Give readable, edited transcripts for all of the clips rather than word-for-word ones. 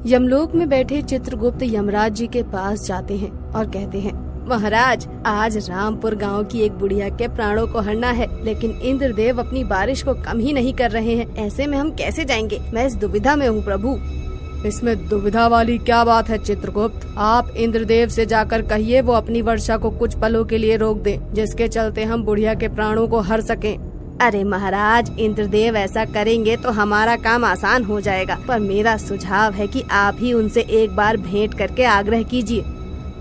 यमलोक में बैठे चित्रगुप्त यमराज जी के पास जाते हैं और कहते हैं, महाराज, आज रामपुर गांव की एक बुढ़िया के प्राणों को हरना है, लेकिन इंद्रदेव अपनी बारिश को कम ही नहीं कर रहे हैं। ऐसे में हम कैसे जाएंगे? मैं इस दुविधा में हूँ प्रभु। इसमें दुविधा वाली क्या बात है चित्रगुप्त? आप इंद्रदेव से जाकर कहिए वो अपनी वर्षा को कुछ पलों के लिए रोक दें, जिसके चलते हम बुढ़िया के प्राणों को हर सकें। अरे महाराज, इंद्रदेव ऐसा करेंगे तो हमारा काम आसान हो जाएगा, पर मेरा सुझाव है कि आप ही उनसे एक बार भेंट करके आग्रह कीजिए।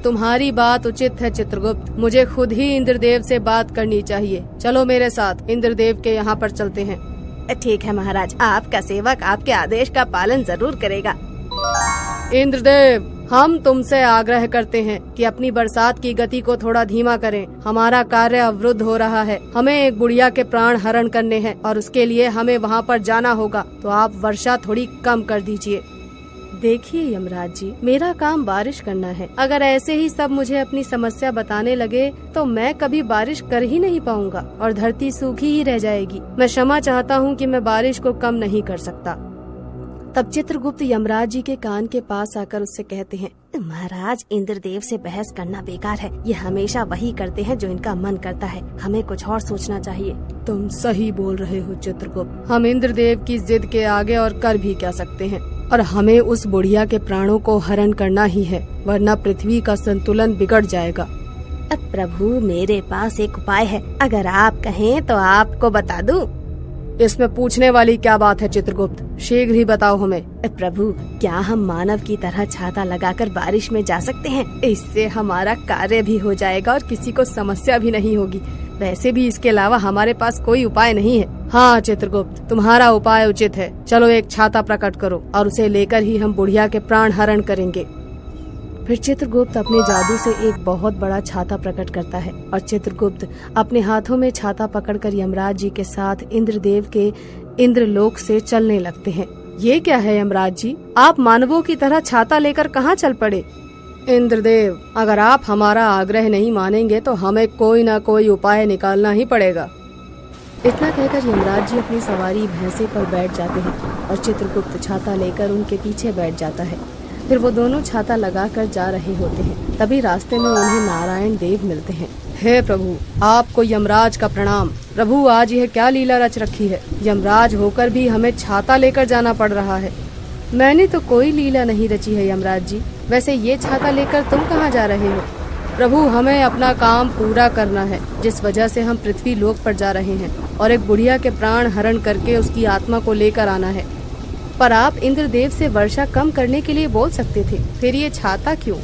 तुम्हारी बात उचित है चित्रगुप्त, मुझे खुद ही इंद्रदेव से बात करनी चाहिए। चलो मेरे साथ, इंद्रदेव के यहाँ पर चलते हैं। ठीक है महाराज, आपका सेवक आपके आदेश का पालन जरूर करेगा। इंद्रदेव, हम तुमसे आग्रह करते हैं कि अपनी बरसात की गति को थोड़ा धीमा करें। हमारा कार्य अवरुद्ध हो रहा है। हमें एक बुढ़िया के प्राण हरण करने हैं और उसके लिए हमें वहाँ पर जाना होगा, तो आप वर्षा थोड़ी कम कर दीजिए। देखिए यमराज जी, मेरा काम बारिश करना है। अगर ऐसे ही सब मुझे अपनी समस्या बताने लगे तो मैं कभी बारिश कर ही नहीं पाऊंगा और धरती सूखी ही रह जाएगी। मैं क्षमा चाहता हूँ कि मैं बारिश को कम नहीं कर सकता। तब चित्रगुप्त यमराज जी के कान के पास आकर उससे कहते हैं, महाराज, इंद्रदेव से बहस करना बेकार है। ये हमेशा वही करते हैं जो इनका मन करता है। हमें कुछ और सोचना चाहिए। तुम सही बोल रहे हो चित्रगुप्त, हम इंद्रदेव की जिद के आगे और कर भी क्या सकते हैं, और हमें उस बुढ़िया के प्राणों को हरण करना ही है, वरना पृथ्वी का संतुलन बिगड़ जाएगा। अब प्रभु, मेरे पास एक उपाय है, अगर आप कहें तो आपको बता दूं। इसमें पूछने वाली क्या बात है चित्रगुप्त, शीघ्र ही बताओ हमें। प्रभु, क्या हम मानव की तरह छाता लगाकर बारिश में जा सकते हैं? इससे हमारा कार्य भी हो जाएगा और किसी को समस्या भी नहीं होगी। वैसे भी इसके अलावा हमारे पास कोई उपाय नहीं है। हाँ चित्रगुप्त, तुम्हारा उपाय उचित है। चलो एक छाता प्रकट करो और उसे लेकर ही हम बुढ़िया के प्राण हरण करेंगे। फिर चित्रगुप्त अपने जादू से एक बहुत बड़ा छाता प्रकट करता है और चित्रगुप्त अपने हाथों में छाता पकड़कर यमराज जी के साथ इंद्रदेव के इंद्रलोक से चलने लगते हैं। ये क्या है यमराज जी, आप मानवों की तरह छाता लेकर कहाँ चल पड़े? इंद्रदेव, अगर आप हमारा आग्रह नहीं मानेंगे तो हमें कोई न कोई उपाय निकालना ही पड़ेगा। इतना कहकर यमराज जी अपनी सवारी भैंसे पर बैठ जाते हैं और चित्रगुप्त छाता लेकर उनके पीछे बैठ जाता है। फिर वो दोनों छाता लगाकर जा रहे होते हैं। तभी रास्ते में उन्हें नारायण देव मिलते हैं। हे प्रभु, आपको यमराज का प्रणाम। प्रभु, आज यह क्या लीला रच रखी है? यमराज होकर भी हमें छाता लेकर जाना पड़ रहा है। मैंने तो कोई लीला नहीं रची है यमराज जी। वैसे ये छाता लेकर तुम कहाँ जा रहे हो? प्रभु, हमें अपना काम पूरा करना है, जिस वजह से हम पृथ्वी लोक पर जा रहे हैं, और एक बुढ़िया के प्राण हरण करके उसकी आत्मा को लेकर आना है। पर आप इंद्रदेव से वर्षा कम करने के लिए बोल सकते थे, फिर ये छाता क्यों?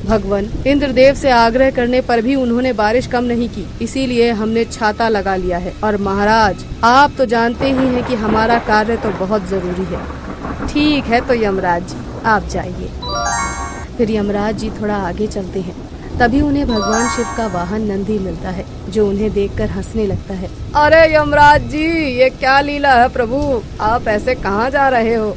भगवान, इंद्रदेव से आग्रह करने पर भी उन्होंने बारिश कम नहीं की, इसीलिए हमने छाता लगा लिया है। और महाराज, आप तो जानते ही हैं कि हमारा कार्य तो बहुत जरूरी है। ठीक है तो यमराज जी, आप जाइए। फिर यमराज जी थोड़ा आगे चलते हैं। तभी उन्हें भगवान शिव का वाहन नंदी मिलता है, जो उन्हें देखकर हंसने लगता है। अरे यमराज जी, ये क्या लीला है प्रभु, आप ऐसे कहाँ जा रहे हो?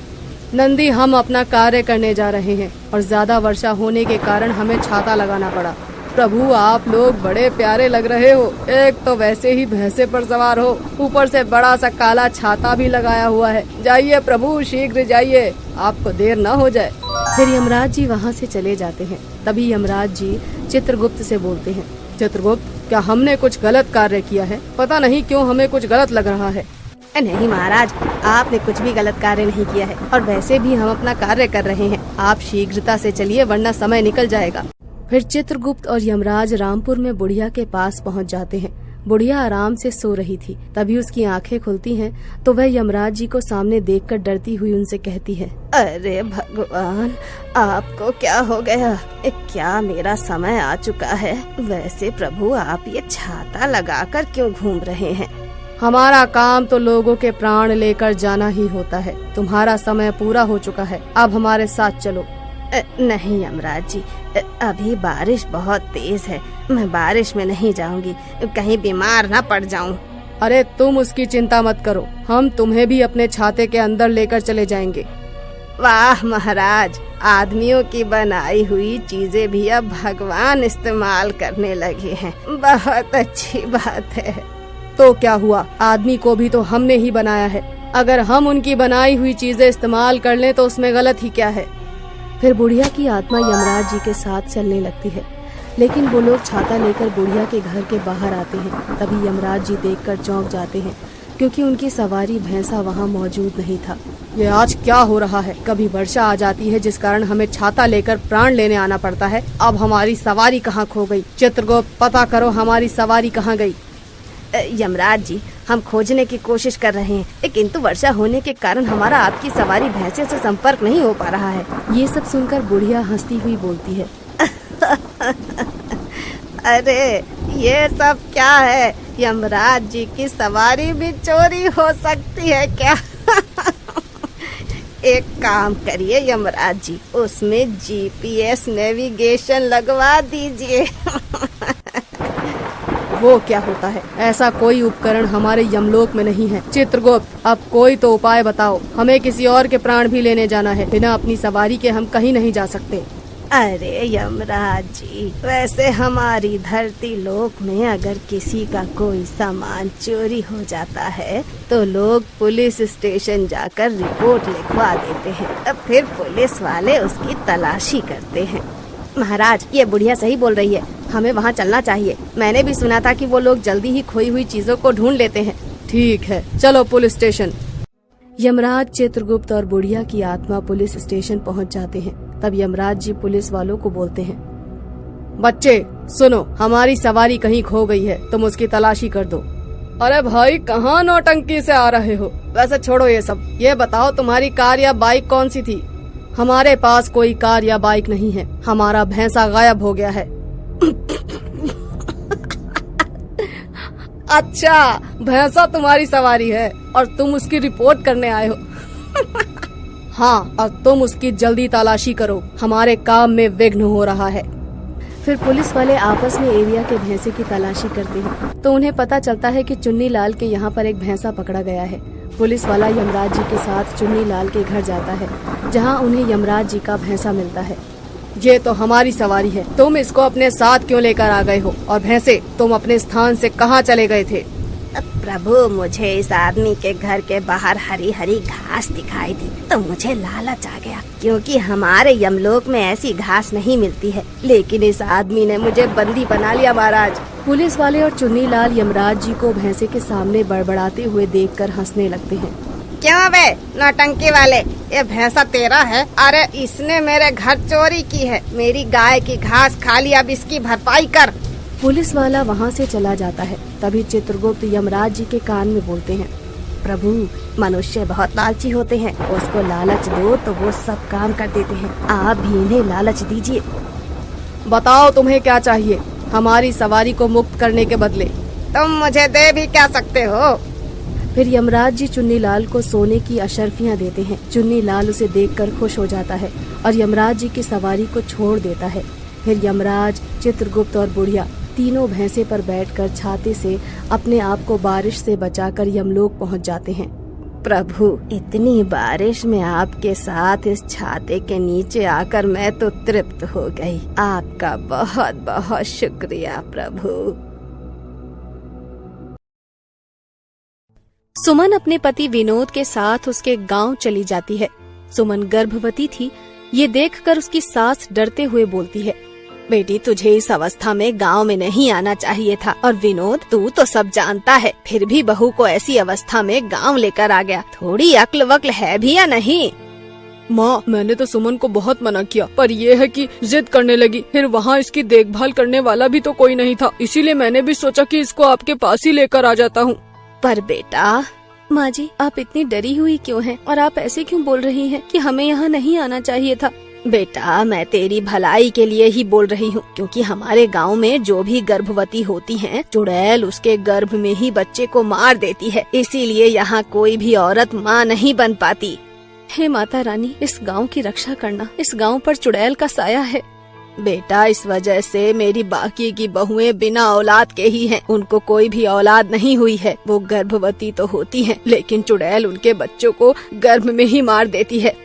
नंदी, हम अपना कार्य करने जा रहे हैं और ज्यादा वर्षा होने के कारण हमें छाता लगाना पड़ा। प्रभु, आप लोग बड़े प्यारे लग रहे हो। एक तो वैसे ही भैंसे पर सवार हो, ऊपर से बड़ा सा काला छाता भी लगाया हुआ है। जाइए प्रभु, शीघ्र जाइए, आपको देर न हो जाए। फिर यमराज जी वहाँ से चले जाते हैं। तभी यमराज जी चित्रगुप्त से बोलते हैं, चित्रगुप्त, क्या हमने कुछ गलत कार्य किया है? पता नहीं क्यों हमें कुछ गलत लग रहा है। नहीं महाराज, आपने कुछ भी गलत कार्य नहीं किया है, और वैसे भी हम अपना कार्य कर रहे हैं। आप शीघ्रता से चलिए, वरना समय निकल जाएगा। फिर चित्रगुप्त और यमराज रामपुर में बुढ़िया के पास पहुंच जाते हैं। बुढ़िया आराम से सो रही थी। तभी उसकी आंखें खुलती हैं तो वह यमराज जी को सामने देखकर डरती हुई उनसे कहती है, अरे भगवान, आपको क्या हो गया? क्या मेरा समय आ चुका है? वैसे प्रभु, आप ये छाता लगाकर क्यों घूम रहे हैं? हमारा काम तो लोगों के प्राण लेकर जाना ही होता है। तुम्हारा समय पूरा हो चुका है, अब हमारे साथ चलो। नहीं यमराज जी, अभी बारिश बहुत तेज है, मैं बारिश में नहीं जाऊंगी, कहीं बीमार ना पड़ जाऊं। अरे तुम उसकी चिंता मत करो, हम तुम्हें भी अपने छाते के अंदर लेकर चले जाएंगे। वाह महाराज, आदमियों की बनाई हुई चीजें भी अब भगवान इस्तेमाल करने लगे हैं, बहुत अच्छी बात है। तो क्या हुआ, आदमी को भी तो हमने ही बनाया है। अगर हम उनकी बनाई हुई चीजें इस्तेमाल कर लें तो उसमें गलत ही क्या है? फिर बुढ़िया की आत्मा यमराज जी के साथ चलने लगती है, लेकिन वो लोग छाता लेकर बुढ़िया के घर के बाहर आते हैं। तभी यमराज जी देखकर चौंक जाते हैं, क्योंकि उनकी सवारी भैंसा वहाँ मौजूद नहीं था। ये आज क्या हो रहा है? कभी वर्षा आ जाती है जिस कारण हमें छाता लेकर प्राण लेने आना पड़ता है। अब हमारी सवारी कहाँ खो गई? चित्रगुप्त, पता करो हमारी सवारी कहाँ गई। यमराज जी, हम खोजने की कोशिश कर रहे हैं, किंतु वर्षा होने के कारण हमारा आपकी सवारी भैंसे से संपर्क नहीं हो पा रहा है। ये सब सुनकर बुढ़िया हंसती हुई बोलती है, अरे ये सब क्या है? यमराज जी की सवारी भी चोरी हो सकती है क्या? एक काम करिए यमराज जी, उसमें जीपीएस नेविगेशन लगवा दीजिए। वो क्या होता है? ऐसा कोई उपकरण हमारे यमलोक में नहीं है। चित्रगुप्त, अब कोई तो उपाय बताओ। हमें किसी और के प्राण भी लेने जाना है। बिना अपनी सवारी के हम कहीं नहीं जा सकते। अरे यमराज जी, वैसे हमारी धरती लोक में अगर किसी का कोई सामान चोरी हो जाता है तो लोग पुलिस स्टेशन जाकर रिपोर्ट लिखवा देते हैं। अब फिर पुलिस वाले उसकी तलाशी करते हैं। महाराज, ये बुढ़िया सही बोल रही है, हमें वहाँ चलना चाहिए। मैंने भी सुना था कि वो लोग जल्दी ही खोई हुई चीजों को ढूंढ लेते हैं। ठीक है, चलो पुलिस स्टेशन। यमराज, चित्रगुप्त और बुढ़िया की आत्मा पुलिस स्टेशन पहुँच जाते हैं। तब यमराज जी पुलिस वालों को बोलते हैं, बच्चे सुनो, हमारी सवारी कहीं खो गई है, तुम उसकी तलाशी कर दो। अरे भाई, कहाँ नौटंकी से आ रहे हो? वैसे छोड़ो ये सब, ये बताओ तुम्हारी कार या बाइक कौन सी थी? हमारे पास कोई कार या बाइक नहीं है, हमारा भैंसा गायब हो गया है। अच्छा, भैंसा तुम्हारी सवारी है और तुम उसकी रिपोर्ट करने आए हो। हाँ, और तुम उसकी जल्दी तलाशी करो, हमारे काम में विघ्न हो रहा है। फिर पुलिस वाले आपस में एरिया के भैंसे की तलाशी करते हैं तो उन्हें पता चलता है कि चुन्नी लाल के यहाँ पर एक भैंसा पकड़ा गया है। पुलिस वाला यमराज जी के साथ चुन्नी लाल के घर जाता है, जहाँ उन्हें यमराज जी का भैंसा मिलता है। ये तो हमारी सवारी है, तुम इसको अपने साथ क्यों लेकर आ गए हो? और भैंसे, तुम अपने स्थान से कहाँ चले गए थे? प्रभु, मुझे इस आदमी के घर के बाहर हरी हरी घास दिखाई दी तो मुझे लालच आ गया, क्योंकि हमारे यमलोक में ऐसी घास नहीं मिलती है। लेकिन इस आदमी ने मुझे बंदी बना लिया महाराज। पुलिस वाले और चुन्नी लाल यमराज जी को भैंसे के सामने बड़बड़ाते हुए देखकर हंसने लगते हैं। क्यों बे नौटंकी वाले, ये भैंसा तेरा है? अरे इसने मेरे घर चोरी की है, मेरी गाय की घास खा ली, अब इसकी भरपाई कर। पुलिस वाला वहाँ से चला जाता है। तभी चित्रगुप्त यमराज जी के कान में बोलते हैं, प्रभु, मनुष्य बहुत लालची होते हैं, उसको लालच दो तो वो सब काम कर देते हैं, आप भी इन्हें लालच दीजिए। बताओ तुम्हें क्या चाहिए हमारी सवारी को मुक्त करने के बदले? तुम मुझे दे भी क्या सकते हो? फिर यमराज जी चुन्नी लाल को सोने की अशर्फियाँ देते हैं। चुन्नी लाल उसे देखकर खुश हो जाता है और यमराज जी की सवारी को छोड़ देता है। फिर यमराज, चित्रगुप्त और बुढ़िया तीनों भैंसे पर बैठकर छाते से अपने आप को बारिश से बचाकर यमलोक पहुंच जाते हैं। प्रभु, इतनी बारिश में आपके साथ इस छाते के नीचे आकर मैं तो तृप्त हो गई। आपका बहुत बहुत शुक्रिया प्रभु। सुमन अपने पति विनोद के साथ उसके गांव चली जाती है। सुमन गर्भवती थी। ये देखकर उसकी सास डरते हुए बोलती है, बेटी, तुझे इस अवस्था में गांव में नहीं आना चाहिए था। और विनोद, तू तो सब जानता है, फिर भी बहू को ऐसी अवस्था में गांव लेकर आ गया। थोड़ी अक्ल वक्ल है भी या नहीं? माँ, मैंने तो सुमन को बहुत मना किया, पर ये है कि जिद करने लगी। फिर वहाँ इसकी देखभाल करने वाला भी तो कोई नहीं था, इसीलिए मैंने भी सोचा कि इसको आपके पास ही लेकर आ जाता हूँ। पर बेटा, माँ जी, आप इतनी डरी हुई क्यों हैं? और आप ऐसे क्यों बोल रही हैं कि हमें यहाँ नहीं आना चाहिए था? बेटा, मैं तेरी भलाई के लिए ही बोल रही हूँ, क्योंकि हमारे गांव में जो भी गर्भवती होती हैं, चुड़ैल उसके गर्भ में ही बच्चे को मार देती है। इसीलिए यहाँ कोई भी औरत माँ नहीं बन पाती। हे माता रानी, इस गांव की रक्षा करना। इस गांव पर चुड़ैल का साया है। बेटा, इस वजह से मेरी बाकी की बहुएं बिना औलाद के ही हैं। उनको कोई भी औलाद नहीं हुई है। वो गर्भवती तो होती हैं, लेकिन चुड़ैल उनके बच्चों को गर्भ में ही मार देती है।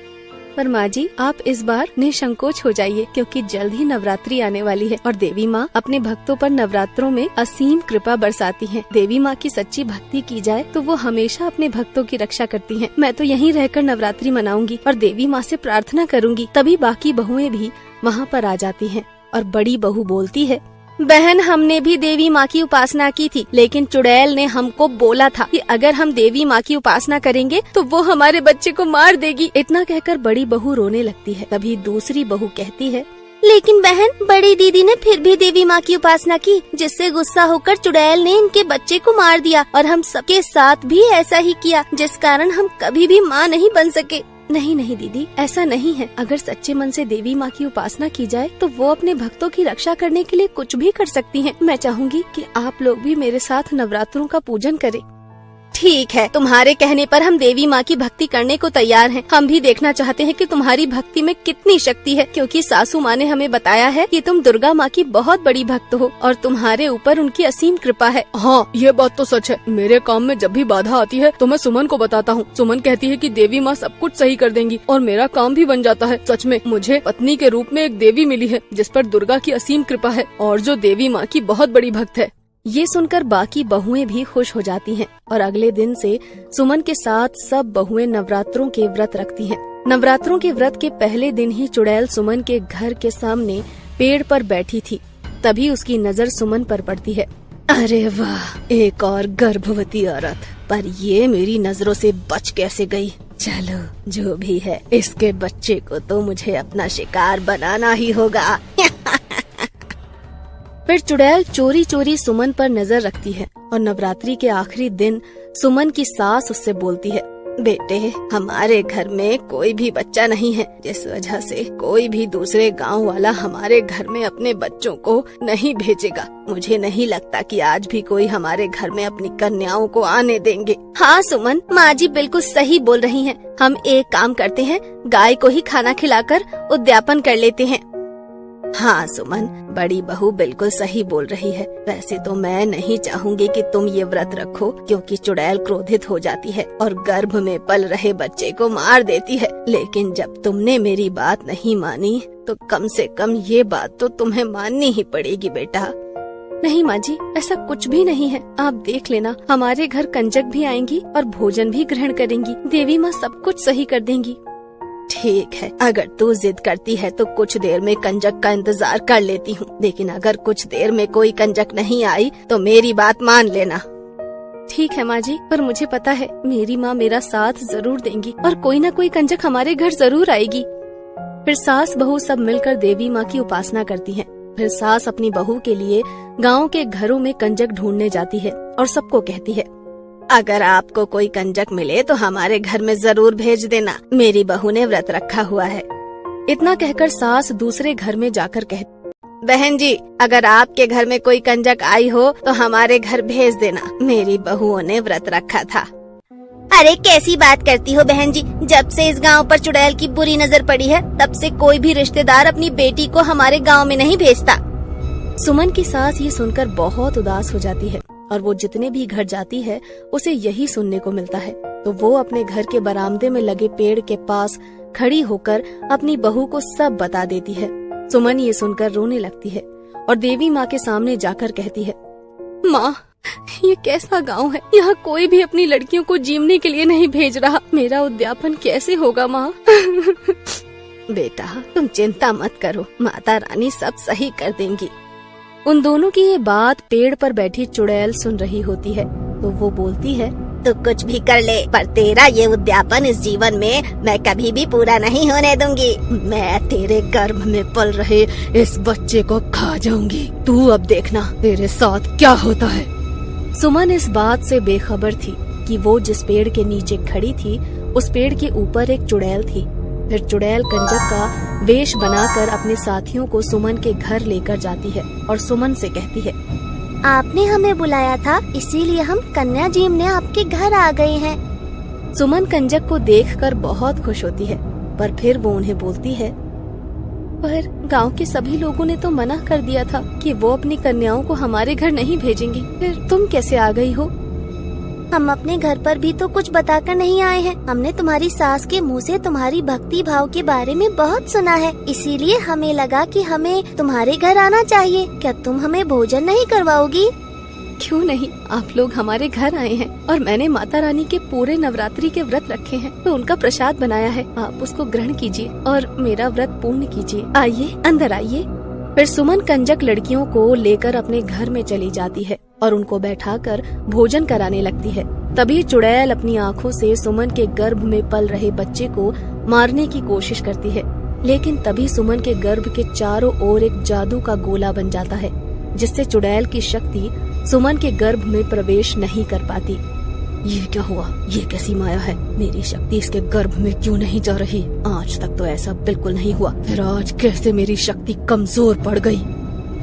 पर माँ जी आप इस बार निसंकोच हो जाइए, क्योंकि जल्द ही नवरात्रि आने वाली है और देवी माँ अपने भक्तों पर नवरात्रों में असीम कृपा बरसाती हैं। देवी माँ की सच्ची भक्ति की जाए तो वो हमेशा अपने भक्तों की रक्षा करती हैं। मैं तो यहीं रहकर नवरात्रि मनाऊंगी और देवी माँ से प्रार्थना करूंगी। तभी बाकी बहुएं भी वहाँ पर आ जाती हैं और बड़ी बहू बोलती है, बहन हमने भी देवी माँ की उपासना की थी, लेकिन चुड़ैल ने हमको बोला था कि अगर हम देवी माँ की उपासना करेंगे तो वो हमारे बच्चे को मार देगी। इतना कहकर बड़ी बहू रोने लगती है। तभी दूसरी बहू कहती है, लेकिन बहन बड़ी दीदी ने फिर भी देवी माँ की उपासना की, जिससे गुस्सा होकर चुड़ैल ने इनके बच्चे को मार दिया और हम सबके साथ भी ऐसा ही किया, जिस कारण हम कभी भी माँ नहीं बन सके। नहीं नहीं दीदी, ऐसा नहीं है। अगर सच्चे मन से देवी माँ की उपासना की जाए तो वो अपने भक्तों की रक्षा करने के लिए कुछ भी कर सकती हैं। मैं चाहूँगी कि आप लोग भी मेरे साथ नवरात्रों का पूजन करें। ठीक है, तुम्हारे कहने पर हम देवी माँ की भक्ति करने को तैयार हैं। हम भी देखना चाहते हैं कि तुम्हारी भक्ति में कितनी शक्ति है, क्योंकि सासू माँ ने हमें बताया है कि तुम दुर्गा माँ की बहुत बड़ी भक्त हो और तुम्हारे ऊपर उनकी असीम कृपा है। हाँ, ये बात तो सच है। मेरे काम में जब भी बाधा आती है तो मैं सुमन को बताता हूँ। सुमन कहती है कि देवी माँ सब कुछ सही कर देंगी और मेरा काम भी बन जाता है। सच में मुझे पत्नी के रूप में एक देवी मिली है जिस पर दुर्गा की असीम कृपा है और जो देवी माँ की बहुत बड़ी भक्त है। ये सुनकर बाकी बहुएं भी खुश हो जाती हैं और अगले दिन से सुमन के साथ सब बहुएं नवरात्रों के व्रत रखती हैं। नवरात्रों के व्रत के पहले दिन ही चुड़ैल सुमन के घर के सामने पेड़ पर बैठी थी। तभी उसकी नजर सुमन पर पड़ती है। अरे वाह, एक और गर्भवती औरत, पर ये मेरी नजरों से बच कैसे गई। चलो जो भी है, इसके बच्चे को तो मुझे अपना शिकार बनाना ही होगा। फिर चुड़ैल चोरी चोरी सुमन पर नजर रखती है और नवरात्रि के आखिरी दिन सुमन की सास उससे बोलती है, बेटे हमारे घर में कोई भी बच्चा नहीं है, जिस वजह से कोई भी दूसरे गांव वाला हमारे घर में अपने बच्चों को नहीं भेजेगा। मुझे नहीं लगता कि आज भी कोई हमारे घर में अपनी कन्याओं को आने देंगे। हाँ सुमन, माँ जी बिल्कुल सही बोल रही हैं। हम एक काम करते हैं, गाय को ही खाना खिलाकर उद्यापन कर लेते हैं। हाँ सुमन, बड़ी बहू बिल्कुल सही बोल रही है। वैसे तो मैं नहीं चाहूँगी कि तुम ये व्रत रखो, क्योंकि चुड़ैल क्रोधित हो जाती है और गर्भ में पल रहे बच्चे को मार देती है। लेकिन जब तुमने मेरी बात नहीं मानी तो कम से कम ये बात तो तुम्हें माननी ही पड़ेगी बेटा। नहीं माँ जी, ऐसा कुछ भी नहीं है। आप देख लेना, हमारे घर कंजक भी आएंगी और भोजन भी ग्रहण करेंगी। देवी माँ सब कुछ सही कर देंगी। ठीक है, अगर तू जिद करती है तो कुछ देर में कंजक का इंतजार कर लेती हूँ, लेकिन अगर कुछ देर में कोई कंजक नहीं आई तो मेरी बात मान लेना। ठीक है माँ जी, पर मुझे पता है मेरी माँ मेरा साथ जरूर देंगी और कोई न कोई कंजक हमारे घर जरूर आएगी। फिर सास बहू सब मिलकर देवी माँ की उपासना करती हैं। फिर सास अपनी बहू के लिए गाँव के घरों में कंजक ढूंढने जाती है और सबको कहती है, अगर आपको कोई कंजक मिले तो हमारे घर में जरूर भेज देना, मेरी बहू ने व्रत रखा हुआ है। इतना कहकर सास दूसरे घर में जाकर कहती, बहन जी अगर आपके घर में कोई कंजक आई हो तो हमारे घर भेज देना, मेरी बहुओं ने व्रत रखा था। अरे कैसी बात करती हो बहन जी, जब से इस गांव पर चुड़ैल की बुरी नजर पड़ी है तब से कोई भी रिश्तेदार अपनी बेटी को हमारे गांव में नहीं भेजता। सुमन की सास ये सुनकर बहुत उदास हो जाती है और वो जितने भी घर जाती है उसे यही सुनने को मिलता है। तो वो अपने घर के बरामदे में लगे पेड़ के पास खड़ी होकर अपनी बहू को सब बता देती है। सुमन ये सुनकर रोने लगती है और देवी माँ के सामने जाकर कहती है, माँ ये कैसा गांव है, यहाँ कोई भी अपनी लड़कियों को जीवने के लिए नहीं भेज रहा। मेरा उद्यापन कैसे होगा माँ? बेटा तुम चिंता मत करो, माता रानी सब सही कर देंगी। उन दोनों की ये बात पेड़ पर बैठी चुड़ैल सुन रही होती है तो वो बोलती है, तो कुछ भी कर ले, पर तेरा ये उद्यापन इस जीवन में मैं कभी भी पूरा नहीं होने दूंगी। मैं तेरे गर्भ में पल रहे इस बच्चे को खा जाऊंगी। तू अब देखना तेरे साथ क्या होता है। सुमन इस बात से बेखबर थी कि वो जिस पेड़ के नीचे खड़ी थी उस पेड़ के ऊपर एक चुड़ैल थी। फिर चुड़ैल कंजक का वेश बनाकर अपने साथियों को सुमन के घर लेकर जाती है और सुमन से कहती है, आपने हमें बुलाया था, इसीलिए हम कन्या जीवने आपके घर आ गए हैं। सुमन कंजक को देखकर बहुत खुश होती है, पर फिर वो उन्हें बोलती है, पर गांव के सभी लोगों ने तो मना कर दिया था कि वो अपनी कन्याओं को हमारे घर नहीं भेजेंगे, फिर तुम कैसे आ गई हो? हम अपने घर पर भी तो कुछ बताकर नहीं आए हैं। हमने तुम्हारी सास के मुँह से तुम्हारी भक्ति भाव के बारे में बहुत सुना है, इसीलिए हमें लगा कि हमें तुम्हारे घर आना चाहिए। क्या तुम हमें भोजन नहीं करवाओगी? क्यों नहीं, आप लोग हमारे घर आए हैं और मैंने माता रानी के पूरे नवरात्रि के व्रत रखे हैं, तो उनका प्रसाद बनाया है, आप उसको ग्रहण कीजिए और मेरा व्रत पूर्ण कीजिए। आइए, अंदर आइए। फिर सुमन कंजक लड़कियों को लेकर अपने घर में चली जाती है और उनको बैठाकर भोजन कराने लगती है। तभी चुड़ैल अपनी आँखों से सुमन के गर्भ में पल रहे बच्चे को मारने की कोशिश करती है, लेकिन तभी सुमन के गर्भ के चारों ओर एक जादू का गोला बन जाता है, जिससे चुड़ैल की शक्ति सुमन के गर्भ में प्रवेश नहीं कर पाती। ये क्या हुआ? ये कैसी माया है? मेरी शक्ति इसके गर्भ में क्यों नहीं जा रही? आज तक तो ऐसा बिल्कुल नहीं हुआ, फिर आज कैसे मेरी शक्ति कमजोर पड़ गई?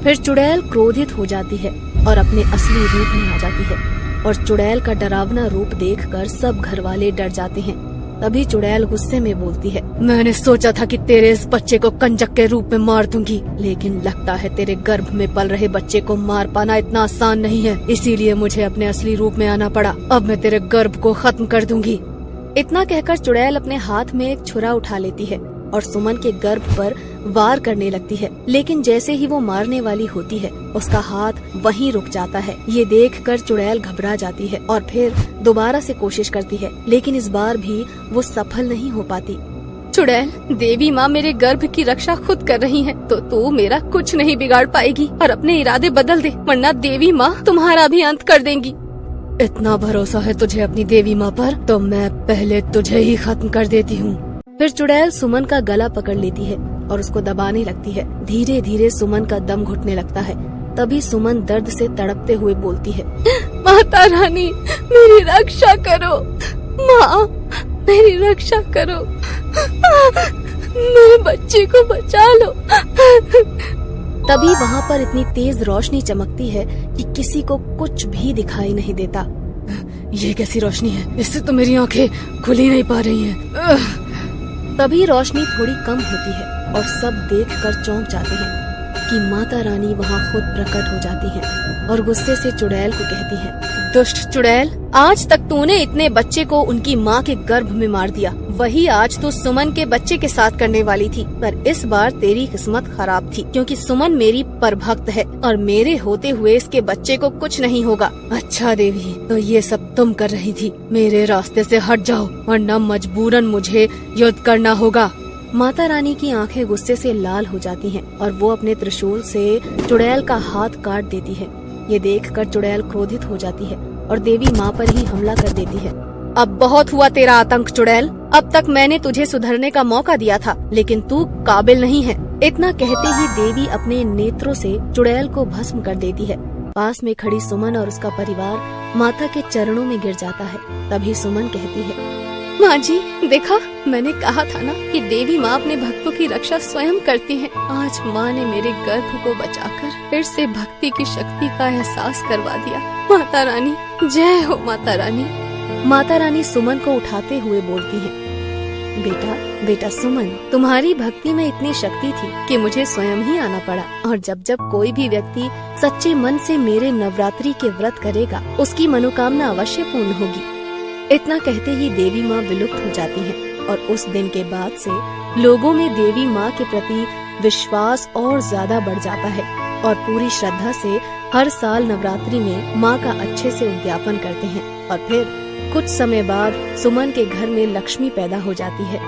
फिर चुड़ैल क्रोधित हो जाती है और अपने असली रूप में आ जाती है और चुड़ैल का डरावना रूप देखकर सब घर वाले डर जाते हैं। तभी चुड़ैल गुस्से में बोलती है, मैंने सोचा था कि तेरे इस बच्चे को कंजक के रूप में मार दूंगी, लेकिन लगता है तेरे गर्भ में पल रहे बच्चे को मार पाना इतना आसान नहीं है, इसीलिए मुझे अपने असली रूप में आना पड़ा। अब मैं तेरे गर्भ को खत्म कर दूंगी। इतना कहकर चुड़ैल अपने हाथ में एक छुरा उठा लेती है और सुमन के गर्भ पर वार करने लगती है, लेकिन जैसे ही वो मारने वाली होती है उसका हाथ वहीं रुक जाता है। ये देखकर चुड़ैल घबरा जाती है और फिर दोबारा से कोशिश करती है, लेकिन इस बार भी वो सफल नहीं हो पाती। चुड़ैल, देवी माँ मेरे गर्भ की रक्षा खुद कर रही है, तो तू मेरा कुछ नहीं बिगाड़ पाएगी और अपने इरादे बदल दे, वरना देवी माँ तुम्हारा भी अंत कर देंगी। इतना भरोसा है तुझे अपनी देवी माँ पर, तो मैं पहले तुझे ही खत्म कर देती हूँ। फिर चुड़ैल सुमन का गला पकड़ लेती है और उसको दबाने लगती है। धीरे धीरे सुमन का दम घुटने लगता है। तभी सुमन दर्द से तड़पते हुए बोलती है, माता रानी मेरी रक्षा करो, माँ मेरी रक्षा करो, मेरे बच्चे को बचा लो। तभी वहाँ पर इतनी तेज रोशनी चमकती है कि किसी को कुछ भी दिखाई नहीं देता। ये कैसी रोशनी है? इससे तो मेरी आंखें खुल ही नहीं पा रही हैं। तभी रोशनी थोड़ी कम होती है और सब देखकर चौंक जाते हैं कि माता रानी वहाँ खुद प्रकट हो जाती हैं और गुस्से से चुड़ैल को कहती हैं, दुष्ट चुड़ैल, आज तक तूने इतने बच्चे को उनकी माँ के गर्भ में मार दिया, वही आज तू सुमन के बच्चे के साथ करने वाली थी, पर इस बार तेरी किस्मत खराब थी, क्योंकि सुमन मेरी परभक्त है और मेरे होते हुए इसके बच्चे को कुछ नहीं होगा। अच्छा देवी, तो ये सब तुम कर रही थी? मेरे रास्ते से हट जाओ, वरना मजबूरन मुझे युद्ध करना होगा। माता रानी की आंखें गुस्से से लाल हो जाती हैं और वो अपने त्रिशूल से चुड़ैल का हाथ काट देती है। ये देखकर चुड़ैल क्रोधित हो जाती है और देवी माँ पर ही हमला कर देती है। अब बहुत हुआ तेरा आतंक चुड़ैल, अब तक मैंने तुझे सुधरने का मौका दिया था, लेकिन तू काबिल नहीं है। इतना कहते ही देवी अपने नेत्रों से चुड़ैल को भस्म कर देती है। पास में खड़ी सुमन और उसका परिवार माता के चरणों में गिर जाता है। तभी सुमन कहती है, माँ जी देखा, मैंने कहा था ना कि देवी माँ अपने भक्तों की रक्षा स्वयं करती है। आज माँ ने मेरे गर्भ को बचाकर फिर से भक्ति की शक्ति का एहसास करवा दिया। माता रानी, जय हो माता रानी। माता रानी सुमन को उठाते हुए बोलती है, बेटा सुमन, तुम्हारी भक्ति में इतनी शक्ति थी कि मुझे स्वयं ही आना पड़ा, और जब जब कोई भी व्यक्ति सच्चे मन से मेरे नवरात्रि के व्रत करेगा, उसकी मनोकामना अवश्य पूर्ण होगी। इतना कहते ही देवी माँ विलुप्त हो जाती हैं और उस दिन के बाद से लोगों में देवी माँ के प्रति विश्वास और ज्यादा बढ़ जाता है और पूरी श्रद्धा से हर साल नवरात्रि में माँ का अच्छे से उद्यापन करते हैं। और फिर कुछ समय बाद सुमन के घर में लक्ष्मी पैदा हो जाती है।